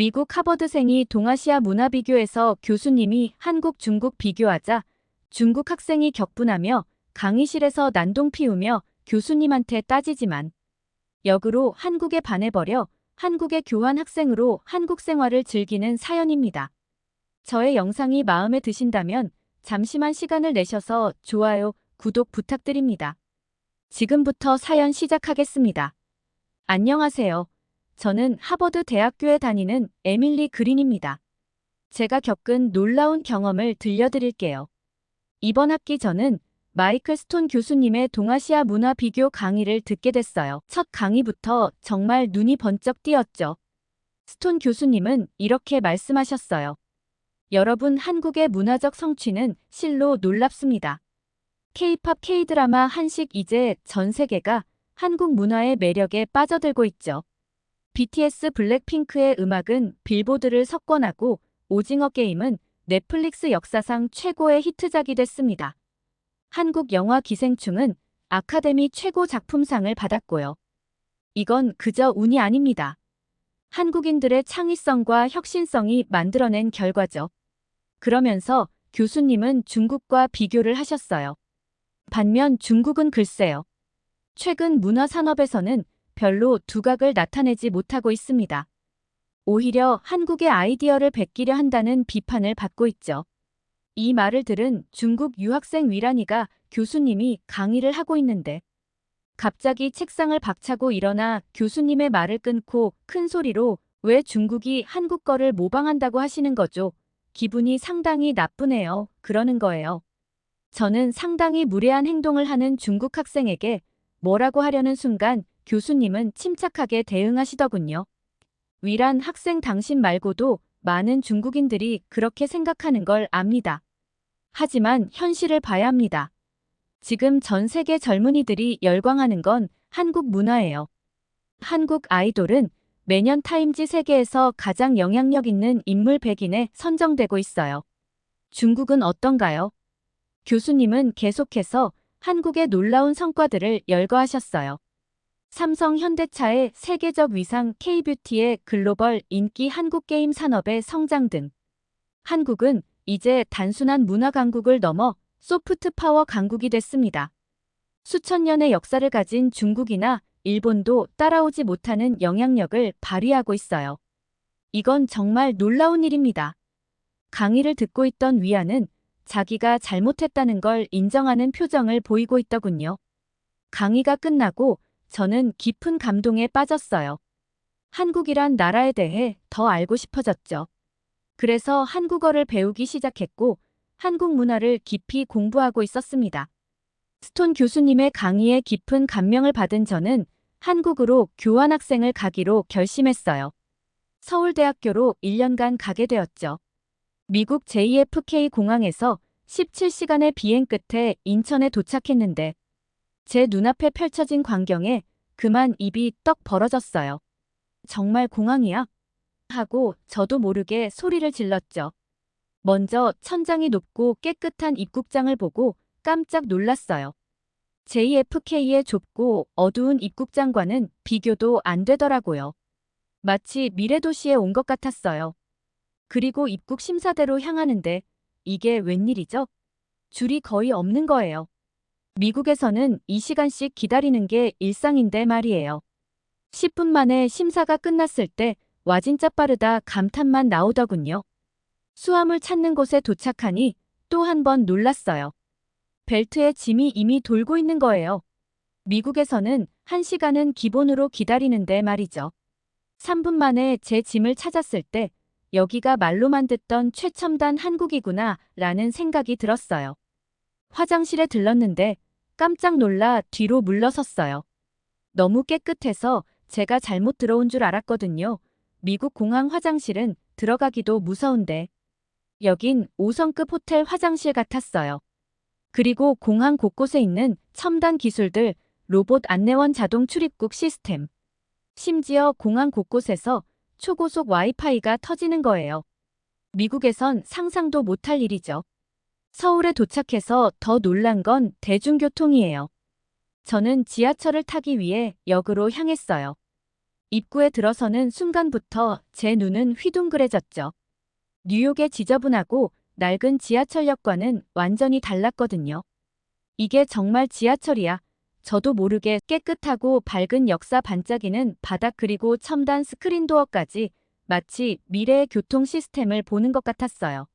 미국 하버드생이 동아시아 문화 비교에서 교수님이 한국, 중국 비교하자 중국 학생이 격분하며 강의실에서 난동 피우며 교수님한테 따지지만 역으로 한국에 반해버려 한국의 교환 학생으로 한국 생활을 즐기는 사연입니다. 저의 영상이 마음에 드신다면 잠시만 시간을 내셔서 좋아요, 구독 부탁드립니다. 지금부터 사연 시작하겠습니다. 안녕하세요. 저는 하버드 대학교에 다니는 에밀리 그린입니다. 제가 겪은 놀라운 경험을 들려드릴게요. 이번 학기 저는 마이클 스톤 교수님의 동아시아 문화 비교 강의를 듣게 됐어요. 첫 강의부터 정말 눈이 번쩍 띄었죠. 스톤 교수님은 이렇게 말씀하셨어요. 여러분, 한국의 문화적 성취는 실로 놀랍습니다. K-팝, K-드라마, 한식, 이제 전 세계가 한국 문화의 매력에 빠져들고 있죠. BTS, 블랙핑크의 음악은 빌보드를 석권하고 오징어 게임은 넷플릭스 역사상 최고의 히트작이 됐습니다. 한국 영화 기생충은 아카데미 최고 작품상을 받았고요. 이건 그저 운이 아닙니다. 한국인들의 창의성과 혁신성이 만들어낸 결과죠. 그러면서 교수님은 중국과 비교를 하셨어요. 반면 중국은 글쎄요. 최근 문화산업에서는 별로 두각을 나타내지 못하고 있습니다. 오히려 한국의 아이디어를 베끼려 한다는 비판을 받고 있죠. 이 말을 들은 중국 유학생 위란이가 교수님이 강의를 하고 있는데 갑자기 책상을 박차고 일어나 교수님의 말을 끊고 큰 소리로 왜 중국이 한국 거를 모방한다고 하시는 거죠? 기분이 상당히 나쁘네요. 그러는 거예요. 저는 상당히 무례한 행동을 하는 중국 학생에게 뭐라고 하려는 순간 교수님은 침착하게 대응하시더군요. 위란 학생, 당신 말고도 많은 중국인들이 그렇게 생각하는 걸 압니다. 하지만 현실을 봐야 합니다. 지금 전 세계 젊은이들이 열광하는 건 한국 문화예요. 한국 아이돌은 매년 타임지 세계에서 가장 영향력 있는 인물 100인에 선정되고 있어요. 중국은 어떤가요? 교수님은 계속해서 한국의 놀라운 성과들을 열거하셨어요. 삼성, 현대차의 세계적 위상, K뷰티의 글로벌 인기, 한국 게임 산업의 성장 등 한국은 이제 단순한 문화 강국을 넘어 소프트 파워 강국이 됐습니다. 수천 년의 역사를 가진 중국이나 일본도 따라오지 못하는 영향력을 발휘하고 있어요. 이건 정말 놀라운 일입니다. 강의를 듣고 있던 위안은 자기가 잘못했다는 걸 인정하는 표정을 보이고 있더군요. 강의가 끝나고 저는 깊은 감동에 빠졌어요. 한국이란 나라에 대해 더 알고 싶어졌죠. 그래서 한국어를 배우기 시작했고 한국 문화를 깊이 공부하고 있었습니다. 스톤 교수님의 강의에 깊은 감명을 받은 저는 한국으로 교환학생을 가기로 결심했어요. 서울대학교로 1년간 가게 되었죠. 미국 JFK 공항에서 17시간의 비행 끝에 인천에 도착했는데 제 눈앞에 펼쳐진 광경에 그만 입이 떡 벌어졌어요. 정말 공항이야? 하고 저도 모르게 소리를 질렀죠. 먼저 천장이 높고 깨끗한 입국장을 보고 깜짝 놀랐어요. JFK의 좁고 어두운 입국장과는 비교도 안 되더라고요. 마치 미래도시에 온 것 같았어요. 그리고 입국 심사대로 향하는데 이게 웬일이죠? 줄이 거의 없는 거예요. 미국에서는 2시간씩 기다리는 게 일상인데 말이에요. 10분 만에 심사가 끝났을 때 와 진짜 빠르다 감탄만 나오더군요. 수화물 찾는 곳에 도착하니 또 한 번 놀랐어요. 벨트에 짐이 이미 돌고 있는 거예요. 미국에서는 1시간은 기본으로 기다리는데 말이죠. 3분 만에 제 짐을 찾았을 때 여기가 말로만 듣던 최첨단 한국이구나 라는 생각이 들었어요. 화장실에 들렀는데 깜짝 놀라 뒤로 물러섰어요. 너무 깨끗해서 제가 잘못 들어온 줄 알았거든요. 미국 공항 화장실은 들어가기도 무서운데 여긴 5성급 호텔 화장실 같았어요. 그리고 공항 곳곳에 있는 첨단 기술들, 로봇 안내원 자동 출입국 시스템. 심지어 공항 곳곳에서 초고속 와이파이가 터지는 거예요. 미국에선 상상도 못할 일이죠. 서울에 도착해서 더 놀란 건 대중교통이에요. 저는 지하철을 타기 위해 역으로 향했어요. 입구에 들어서는 순간부터 제 눈은 휘둥그레졌죠. 뉴욕의 지저분하고 낡은 지하철역과는 완전히 달랐거든요. 이게 정말 지하철이야. 저도 모르게 깨끗하고 밝은 역사 반짝이는 바닥 그리고 첨단 스크린 도어까지 마치 미래의 교통 시스템을 보는 것 같았어요.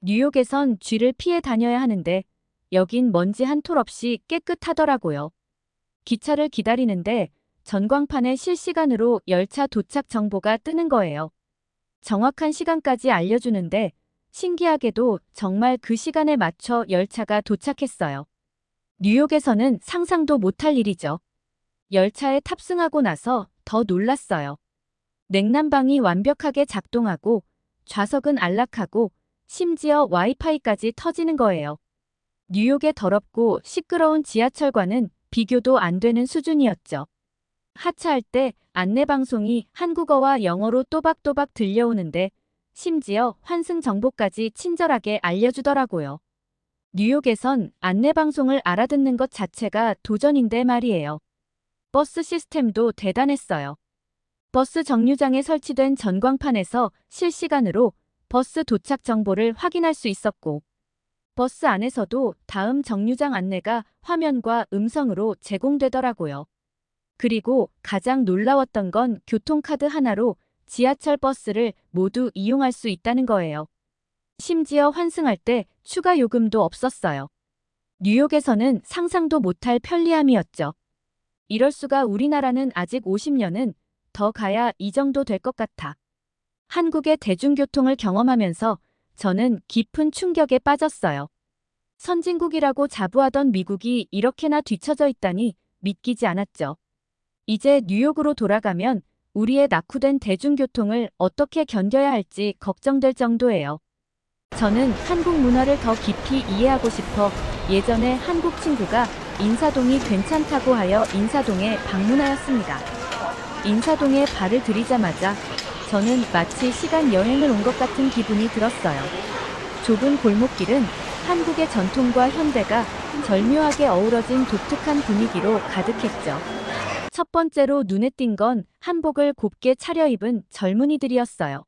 뉴욕에선 쥐를 피해 다녀야 하는데 여긴 먼지 한 톨 없이 깨끗하더라고요. 기차를 기다리는데 전광판에 실시간으로 열차 도착 정보가 뜨는 거예요. 정확한 시간까지 알려주는데 신기하게도 정말 그 시간에 맞춰 열차가 도착했어요. 뉴욕에서는 상상도 못할 일이죠. 열차에 탑승하고 나서 더 놀랐어요. 냉난방이 완벽하게 작동하고 좌석은 안락하고 심지어 와이파이까지 터지는 거예요. 뉴욕의 더럽고 시끄러운 지하철과는 비교도 안 되는 수준이었죠. 하차할 때 안내방송이 한국어와 영어로 또박또박 들려오는데 심지어 환승 정보까지 친절하게 알려주더라고요. 뉴욕에선 안내방송을 알아듣는 것 자체가 도전인데 말이에요. 버스 시스템도 대단했어요. 버스 정류장에 설치된 전광판에서 실시간으로 버스 도착 정보를 확인할 수 있었고, 버스 안에서도 다음 정류장 안내가 화면과 음성으로 제공되더라고요. 그리고 가장 놀라웠던 건 교통카드 하나로 지하철 버스를 모두 이용할 수 있다는 거예요. 심지어 환승할 때 추가 요금도 없었어요. 뉴욕에서는 상상도 못할 편리함이었죠. 이럴 수가 우리나라는 아직 50년은 더 가야 이 정도 될 것 같아. 한국의 대중교통을 경험하면서 저는 깊은 충격에 빠졌어요. 선진국이라고 자부하던 미국이 이렇게나 뒤처져 있다니 믿기지 않았죠. 이제 뉴욕으로 돌아가면 우리의 낙후된 대중교통을 어떻게 견뎌야 할지 걱정될 정도예요. 저는 한국 문화를 더 깊이 이해하고 싶어 예전에 한국 친구가 인사동이 괜찮다고 하여 인사동에 방문하였습니다. 인사동에 발을 들이자마자 저는 마치 시간 여행을 온 것 같은 기분이 들었어요. 좁은 골목길은 한국의 전통과 현대가 절묘하게 어우러진 독특한 분위기로 가득했죠. 첫 번째로 눈에 띈 건 한복을 곱게 차려입은 젊은이들이었어요.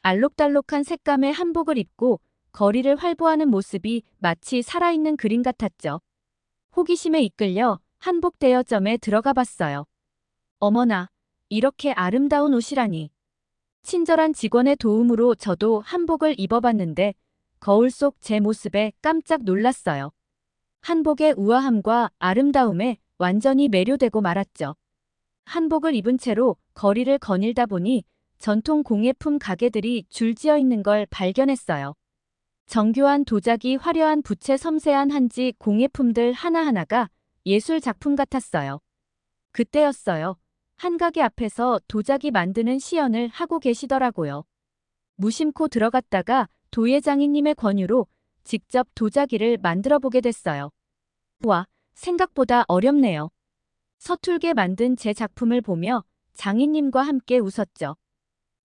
알록달록한 색감의 한복을 입고 거리를 활보하는 모습이 마치 살아있는 그림 같았죠. 호기심에 이끌려 한복 대여점에 들어가 봤어요. 어머나, 이렇게 아름다운 옷이라니. 친절한 직원의 도움으로 저도 한복을 입어봤는데 거울 속 제 모습에 깜짝 놀랐어요. 한복의 우아함과 아름다움에 완전히 매료되고 말았죠. 한복을 입은 채로 거리를 거닐다 보니 전통 공예품 가게들이 줄지어 있는 걸 발견했어요. 정교한 도자기, 화려한 부채, 섬세한 한지 공예품들 하나하나가 예술 작품 같았어요. 그때였어요. 한 가게 앞에서 도자기 만드는 시연을 하고 계시더라고요. 무심코 들어갔다가 도예장인님의 권유로 직접 도자기를 만들어 보게 됐어요. 와, 생각보다 어렵네요. 서툴게 만든 제 작품을 보며 장인님과 함께 웃었죠.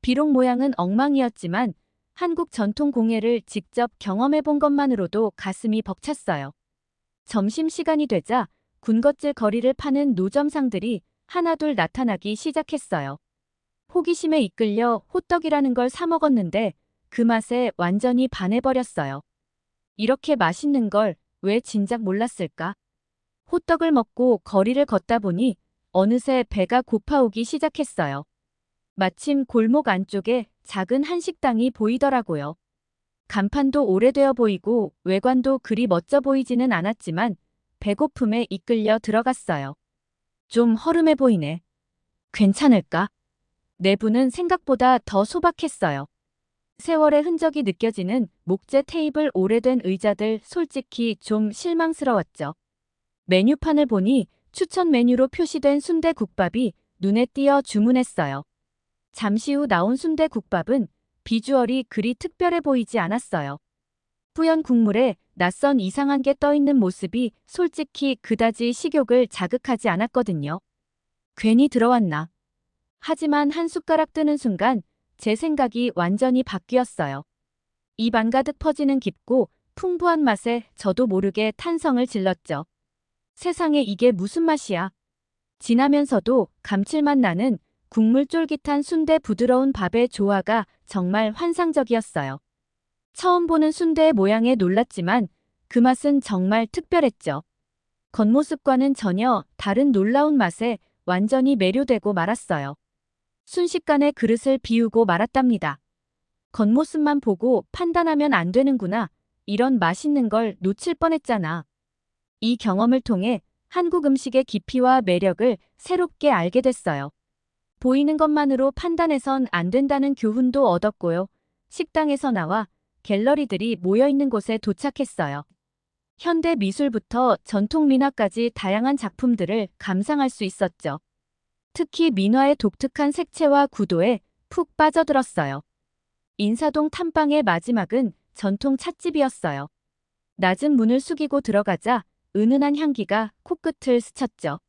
비록 모양은 엉망이었지만 한국 전통 공예를 직접 경험해 본 것만으로도 가슴이 벅찼어요. 점심시간이 되자 군것질 거리를 파는 노점상들이 하나둘 나타나기 시작했어요. 호기심에 이끌려 호떡이라는 걸 사 먹었는데 그 맛에 완전히 반해버렸어요. 이렇게 맛있는 걸 왜 진작 몰랐을까? 호떡을 먹고 거리를 걷다 보니 어느새 배가 고파오기 시작했어요. 마침 골목 안쪽에 작은 한식당이 보이더라고요. 간판도 오래되어 보이고 외관도 그리 멋져 보이지는 않았지만 배고픔에 이끌려 들어갔어요. 좀 허름해 보이네. 괜찮을까? 내부는 생각보다 더 소박했어요. 세월의 흔적이 느껴지는 목재 테이블, 오래된 의자들, 솔직히 좀 실망스러웠죠. 메뉴판을 보니 추천 메뉴로 표시된 순대국밥이 눈에 띄어 주문했어요. 잠시 후 나온 순대국밥은 비주얼이 그리 특별해 보이지 않았어요. 뿌연 국물에 낯선 이상한 게 떠있는 모습이 솔직히 그다지 식욕을 자극하지 않았거든요. 괜히 들어왔나. 하지만 한 숟가락 뜨는 순간 제 생각이 완전히 바뀌었어요. 입 안 가득 퍼지는 깊고 풍부한 맛에 저도 모르게 탄성을 질렀죠. 세상에 이게 무슨 맛이야. 진하면서도 감칠맛 나는 국물 쫄깃한 순대 부드러운 밥의 조화가 정말 환상적이었어요. 처음 보는 순대의 모양에 놀랐지만 그 맛은 정말 특별했죠. 겉모습과는 전혀 다른 놀라운 맛에 완전히 매료되고 말았어요. 순식간에 그릇을 비우고 말았답니다. 겉모습만 보고 판단하면 안 되는구나. 이런 맛있는 걸 놓칠 뻔했잖아. 이 경험을 통해 한국 음식의 깊이와 매력을 새롭게 알게 됐어요. 보이는 것만으로 판단해선 안 된다는 교훈도 얻었고요. 식당에서 나와 갤러리들이 모여있는 곳에 도착했어요. 현대 미술부터 전통 민화까지 다양한 작품들을 감상할 수 있었죠. 특히 민화의 독특한 색채와 구도에 푹 빠져들었어요. 인사동 탐방의 마지막은 전통 찻집이었어요. 낮은 문을 숙이고 들어가자 은은한 향기가 코끝을 스쳤죠.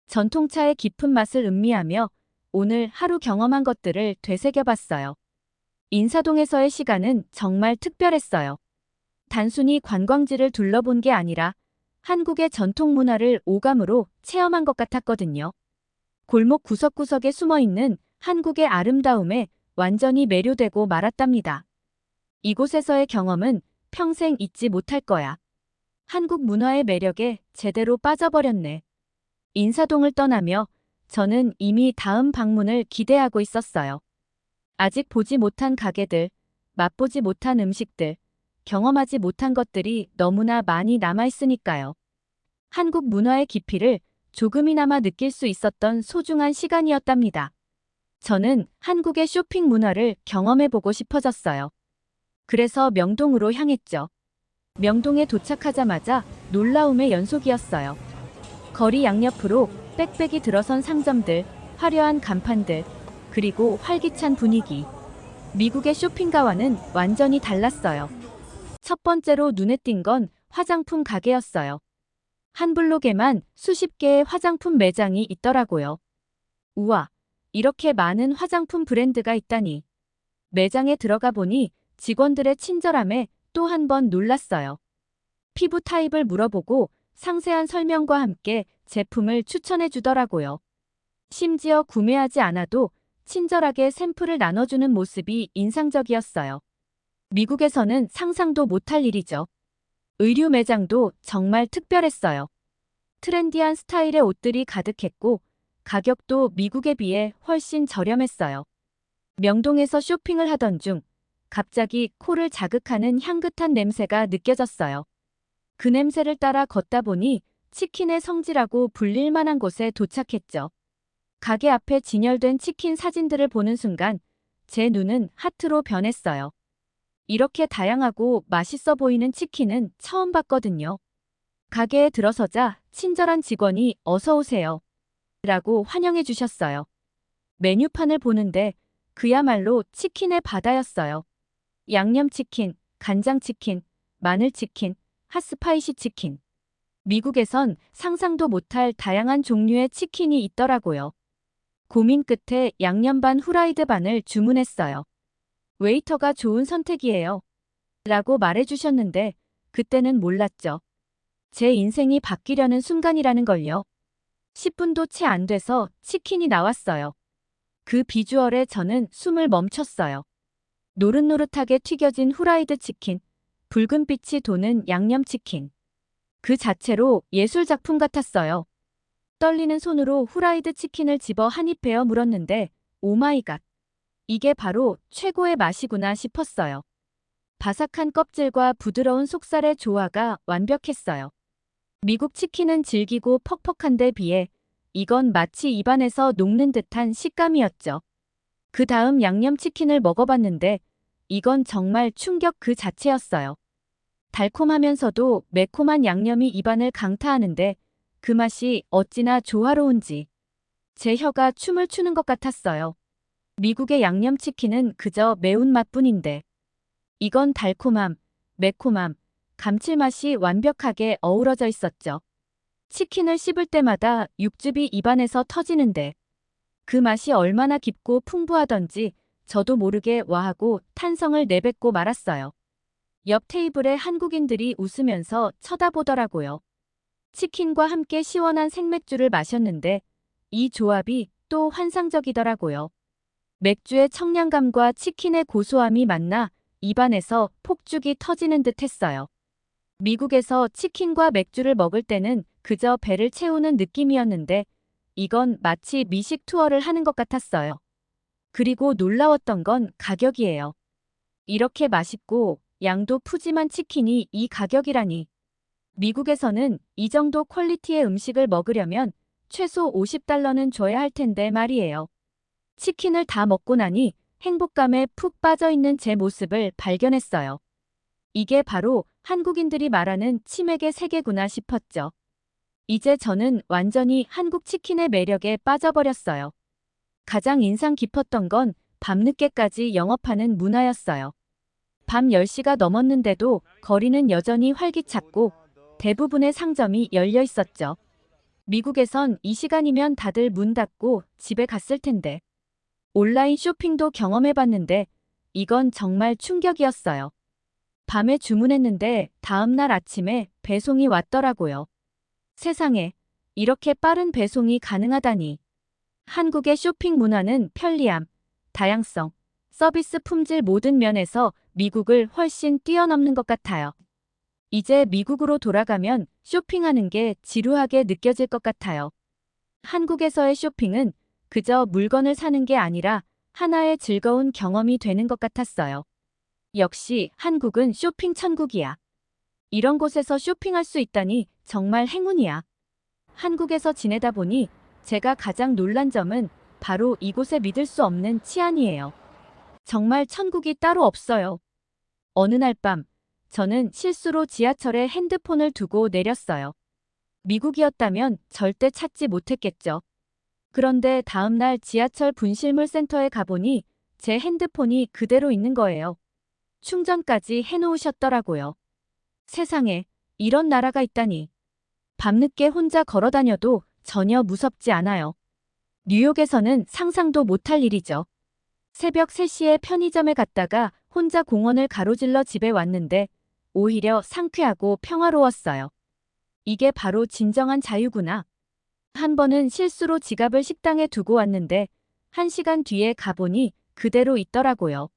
전통차의 깊은 맛을 음미하며 오늘 하루 경험한 것들을 되새겨봤어요. 인사동에서의 시간은 정말 특별했어요. 단순히 관광지를 둘러본 게 아니라 한국의 전통 문화를 오감으로 체험한 것 같았거든요. 골목 구석구석에 숨어있는 한국의 아름다움에 완전히 매료되고 말았답니다. 이곳에서의 경험은 평생 잊지 못할 거야. 한국 문화의 매력에 제대로 빠져버렸네. 인사동을 떠나며 저는 이미 다음 방문을 기대하고 있었어요. 아직 보지 못한 가게들, 맛보지 못한 음식들, 경험하지 못한 것들이 너무나 많이 남아있으니까요. 한국 문화의 깊이를 조금이나마 느낄 수 있었던 소중한 시간이었답니다. 저는 한국의 쇼핑 문화를 경험해보고 싶어졌어요. 그래서 명동으로 향했죠. 명동에 도착하자마자 놀라움의 연속이었어요. 거리 양옆으로 빽빽이 들어선 상점들, 화려한 간판들, 그리고 활기찬 분위기. 미국의 쇼핑가와는 완전히 달랐어요. 첫 번째로 눈에 띈 건 화장품 가게였어요. 한 블록에만 수십 개의 화장품 매장이 있더라고요. 우와, 이렇게 많은 화장품 브랜드가 있다니. 매장에 들어가 보니 직원들의 친절함에 또 한 번 놀랐어요. 피부 타입을 물어보고 상세한 설명과 함께 제품을 추천해 주더라고요. 심지어 구매하지 않아도 친절하게 샘플을 나눠주는 모습이 인상적이었어요. 미국에서는 상상도 못할 일이죠. 의류 매장도 정말 특별했어요. 트렌디한 스타일의 옷들이 가득했고 가격도 미국에 비해 훨씬 저렴했어요. 명동에서 쇼핑을 하던 중 갑자기 코를 자극하는 향긋한 냄새가 느껴졌어요. 그 냄새를 따라 걷다 보니 치킨의 성지라고 불릴 만한 곳에 도착했죠. 가게 앞에 진열된 치킨 사진들을 보는 순간 제 눈은 하트로 변했어요. 이렇게 다양하고 맛있어 보이는 치킨은 처음 봤거든요. 가게에 들어서자 친절한 직원이 어서 오세요 라고 환영해 주셨어요. 메뉴판을 보는데 그야말로 치킨의 바다였어요. 양념치킨, 간장치킨, 마늘치킨, 핫스파이시 치킨. 미국에선 상상도 못할 다양한 종류의 치킨이 있더라고요. 고민 끝에 양념 반 후라이드 반을 주문했어요. 웨이터가 좋은 선택이에요 라고 말해주셨는데 그때는 몰랐죠. 제 인생이 바뀌려는 순간이라는 걸요. 10분도 채 안 돼서 치킨이 나왔어요. 그 비주얼에 저는 숨을 멈췄어요. 노릇노릇하게 튀겨진 후라이드 치킨, 붉은빛이 도는 양념치킨. 그 자체로 예술작품 같았어요. 떨리는 손으로 후라이드 치킨을 집어 한 입 베어 물었는데 오마이갓. 이게 바로 최고의 맛이구나 싶었어요. 바삭한 껍질과 부드러운 속살의 조화가 완벽했어요. 미국 치킨은 질기고 퍽퍽한데 비해 이건 마치 입안에서 녹는 듯한 식감이었죠. 그 다음 양념치킨을 먹어봤는데 이건 정말 충격 그 자체였어요. 달콤하면서도 매콤한 양념이 입안을 강타하는데 그 맛이 어찌나 조화로운지 제 혀가 춤을 추는 것 같았어요. 미국의 양념치킨은 그저 매운맛뿐인데 이건 달콤함, 매콤함, 감칠맛이 완벽하게 어우러져 있었죠. 치킨을 씹을 때마다 육즙이 입안에서 터지는데 그 맛이 얼마나 깊고 풍부하던지 저도 모르게 와하고 탄성을 내뱉고 말았어요. 옆 테이블에 한국인들이 웃으면서 쳐다보더라고요. 치킨과 함께 시원한 생맥주를 마셨는데 이 조합이 또 환상적이더라고요. 맥주의 청량감과 치킨의 고소함이 만나 입안에서 폭죽이 터지는 듯 했어요. 미국에서 치킨과 맥주를 먹을 때는 그저 배를 채우는 느낌이었는데 이건 마치 미식 투어를 하는 것 같았어요. 그리고 놀라웠던 건 가격이에요. 이렇게 맛있고 양도 푸짐한 치킨이 이 가격이라니. 미국에서는 이 정도 퀄리티의 음식을 먹으려면 최소 $50는 줘야 할 텐데 말이에요. 치킨을 다 먹고 나니 행복감에 푹 빠져 있는 제 모습을 발견했어요. 이게 바로 한국인들이 말하는 치맥의 세계구나 싶었죠. 이제 저는 완전히 한국 치킨의 매력에 빠져버렸어요. 가장 인상 깊었던 건 밤늦게까지 영업하는 문화였어요. 밤 10시가 넘었는데도 거리는 여전히 활기찼고 대부분의 상점이 열려 있었죠. 미국에선 이 시간이면 다들 문 닫고 집에 갔을 텐데. 온라인 쇼핑도 경험해봤는데 이건 정말 충격이었어요. 밤에 주문했는데 다음날 아침에 배송이 왔더라고요. 세상에, 이렇게 빠른 배송이 가능하다니. 한국의 쇼핑 문화는 편리함, 다양성, 서비스 품질 모든 면에서 미국을 훨씬 뛰어넘는 것 같아요. 이제 미국으로 돌아가면 쇼핑하는 게 지루하게 느껴질 것 같아요. 한국에서의 쇼핑은 그저 물건을 사는 게 아니라 하나의 즐거운 경험이 되는 것 같았어요. 역시 한국은 쇼핑 천국이야. 이런 곳에서 쇼핑할 수 있다니 정말 행운이야. 한국에서 지내다 보니 제가 가장 놀란 점은 바로 이곳에 믿을 수 없는 치안이에요. 정말 천국이 따로 없어요. 어느 날 밤, 저는 실수로 지하철에 핸드폰을 두고 내렸어요. 미국이었다면 절대 찾지 못했겠죠. 그런데 다음날 지하철 분실물 센터에 가보니 제 핸드폰이 그대로 있는 거예요. 충전까지 해놓으셨더라고요. 세상에, 이런 나라가 있다니. 밤늦게 혼자 걸어다녀도 전혀 무섭지 않아요. 뉴욕에서는 상상도 못할 일이죠. 새벽 3시에 편의점에 갔다가 혼자 공원을 가로질러 집에 왔는데 오히려 상쾌하고 평화로웠어요. 이게 바로 진정한 자유구나. 한 번은 실수로 지갑을 식당에 두고 왔는데 1시간 뒤에 가보니 그대로 있더라고요.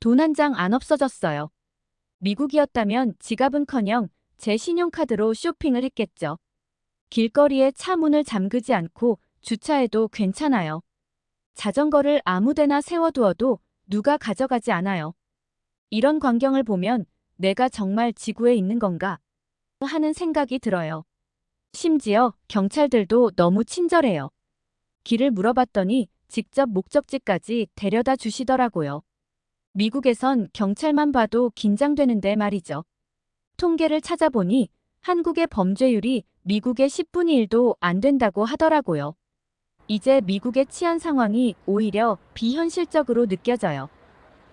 돈 한 장 안 없어졌어요. 미국이었다면 지갑은커녕 제 신용카드로 쇼핑을 했겠죠. 길거리에 차 문을 잠그지 않고 주차해도 괜찮아요. 자전거를 아무데나 세워두어도 누가 가져가지 않아요. 이런 광경을 보면 내가 정말 지구에 있는 건가 하는 생각이 들어요. 심지어 경찰들도 너무 친절해요. 길을 물어봤더니 직접 목적지까지 데려다 주시더라고요. 미국에선 경찰만 봐도 긴장되는데 말이죠. 통계를 찾아보니 한국의 범죄율이 미국의 10분의 1도 안 된다고 하더라고요. 이제 미국의 치안 상황이 오히려 비현실적으로 느껴져요.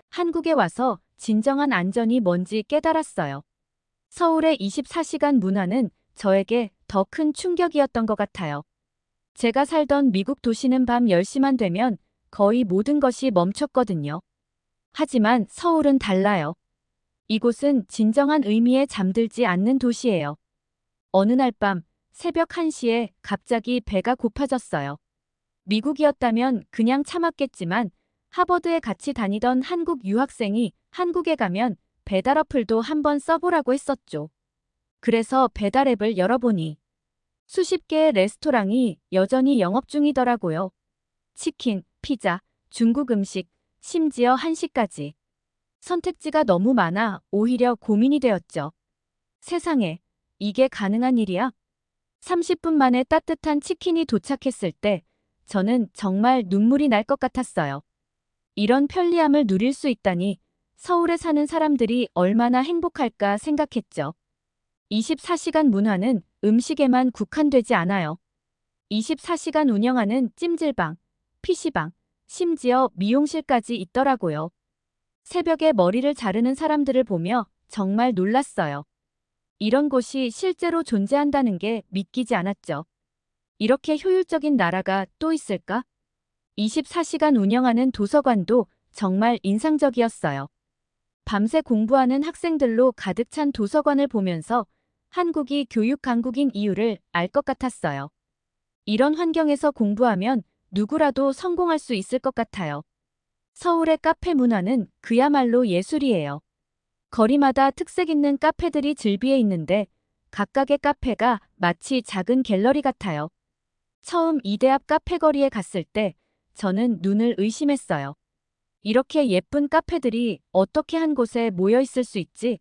한국에 와서 진정한 안전이 뭔지 깨달았어요. 서울의 24시간 문화는 저에게 더 큰 충격이었던 것 같아요. 제가 살던 미국 도시는 밤 10시만 되면 거의 모든 것이 멈췄거든요. 하지만 서울은 달라요. 이곳은 진정한 의미에 잠들지 않는 도시예요. 어느 날 밤 새벽 1시에 갑자기 배가 고파졌어요. 미국이었다면 그냥 참았겠지만 하버드에 같이 다니던 한국 유학생이 한국에 가면 배달 어플도 한번 써보라고 했었죠. 그래서 배달 앱을 열어보니 수십 개의 레스토랑이 여전히 영업 중이더라고요. 치킨, 피자, 중국 음식, 심지어 한식까지. 선택지가 너무 많아 오히려 고민이 되었죠. 세상에, 이게 가능한 일이야? 30분 만에 따뜻한 치킨이 도착했을 때 저는 정말 눈물이 날 것 같았어요. 이런 편리함을 누릴 수 있다니 서울에 사는 사람들이 얼마나 행복할까 생각했죠. 24시간 문화는 음식에만 국한되지 않아요. 24시간 운영하는 찜질방, PC방, 심지어 미용실까지 있더라고요. 새벽에 머리를 자르는 사람들을 보며 정말 놀랐어요. 이런 곳이 실제로 존재한다는 게 믿기지 않았죠. 이렇게 효율적인 나라가 또 있을까? 24시간 운영하는 도서관도 정말 인상적이었어요. 밤새 공부하는 학생들로 가득 찬 도서관을 보면서 한국이 교육 강국인 이유를 알 것 같았어요. 이런 환경에서 공부하면 누구라도 성공할 수 있을 것 같아요. 서울의 카페 문화는 그야말로 예술이에요. 거리마다 특색 있는 카페들이 즐비해 있는데 각각의 카페가 마치 작은 갤러리 같아요. 처음 이대 앞 카페 거리에 갔을 때 저는 눈을 의심했어요. 이렇게 예쁜 카페들이 어떻게 한 곳에 모여 있을 수 있지?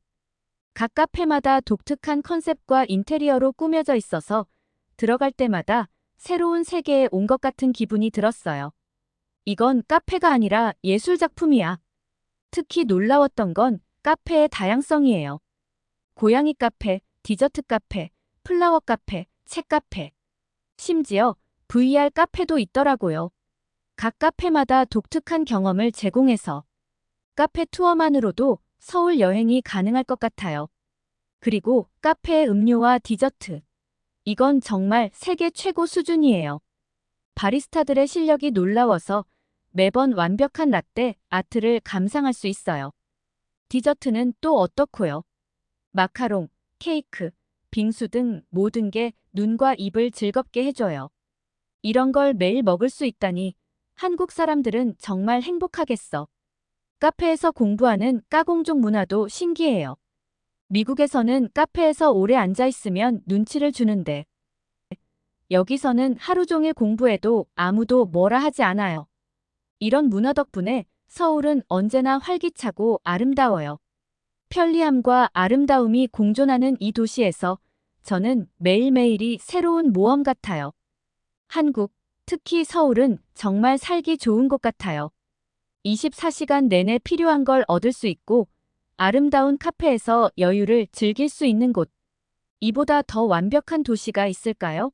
각 카페마다 독특한 컨셉과 인테리어로 꾸며져 있어서 들어갈 때마다 새로운 세계에 온 것 같은 기분이 들었어요. 이건 카페가 아니라 예술 작품이야. 특히 놀라웠던 건 카페의 다양성이에요. 고양이 카페, 디저트 카페, 플라워 카페, 책 카페, 심지어 VR 카페도 있더라고요. 각 카페마다 독특한 경험을 제공해서 카페 투어만으로도 서울 여행이 가능할 것 같아요. 그리고 카페의 음료와 디저트. 이건 정말 세계 최고 수준이에요. 바리스타들의 실력이 놀라워서 매번 완벽한 라떼 아트를 감상할 수 있어요. 디저트는 또 어떻고요? 마카롱, 케이크, 빙수 등 모든 게 눈과 입을 즐겁게 해줘요. 이런 걸 매일 먹을 수 있다니 한국 사람들은 정말 행복하겠어. 카페에서 공부하는 까공족 문화도 신기해요. 미국에서는 카페에서 오래 앉아 있으면 눈치를 주는데 여기서는 하루 종일 공부해도 아무도 뭐라 하지 않아요. 이런 문화 덕분에 서울은 언제나 활기차고 아름다워요. 편리함과 아름다움이 공존하는 이 도시에서 저는 매일매일이 새로운 모험 같아요. 한국, 특히 서울은 정말 살기 좋은 곳 같아요. 24시간 내내 필요한 걸 얻을 수 있고 아름다운 카페에서 여유를 즐길 수 있는 곳. 이보다 더 완벽한 도시가 있을까요?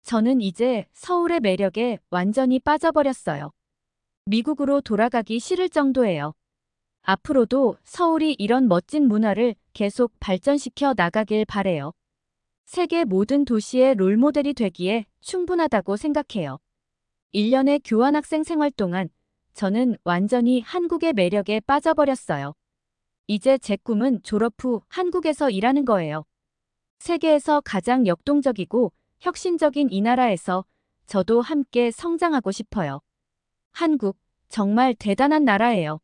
저는 이제 서울의 매력에 완전히 빠져버렸어요. 미국으로 돌아가기 싫을 정도예요. 앞으로도 서울이 이런 멋진 문화를 계속 발전시켜 나가길 바래요. 세계 모든 도시의 롤모델이 되기에 충분하다고 생각해요. 1년의 교환학생 생활 동안 저는 완전히 한국의 매력에 빠져버렸어요. 이제 제 꿈은 졸업 후 한국에서 일하는 거예요. 세계에서 가장 역동적이고 혁신적인 이 나라에서 저도 함께 성장하고 싶어요. 한국, 정말 대단한 나라예요.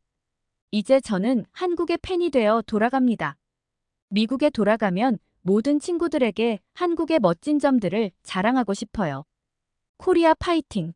이제 저는 한국의 팬이 되어 돌아갑니다. 미국에 돌아가면 모든 친구들에게 한국의 멋진 점들을 자랑하고 싶어요. 코리아 파이팅!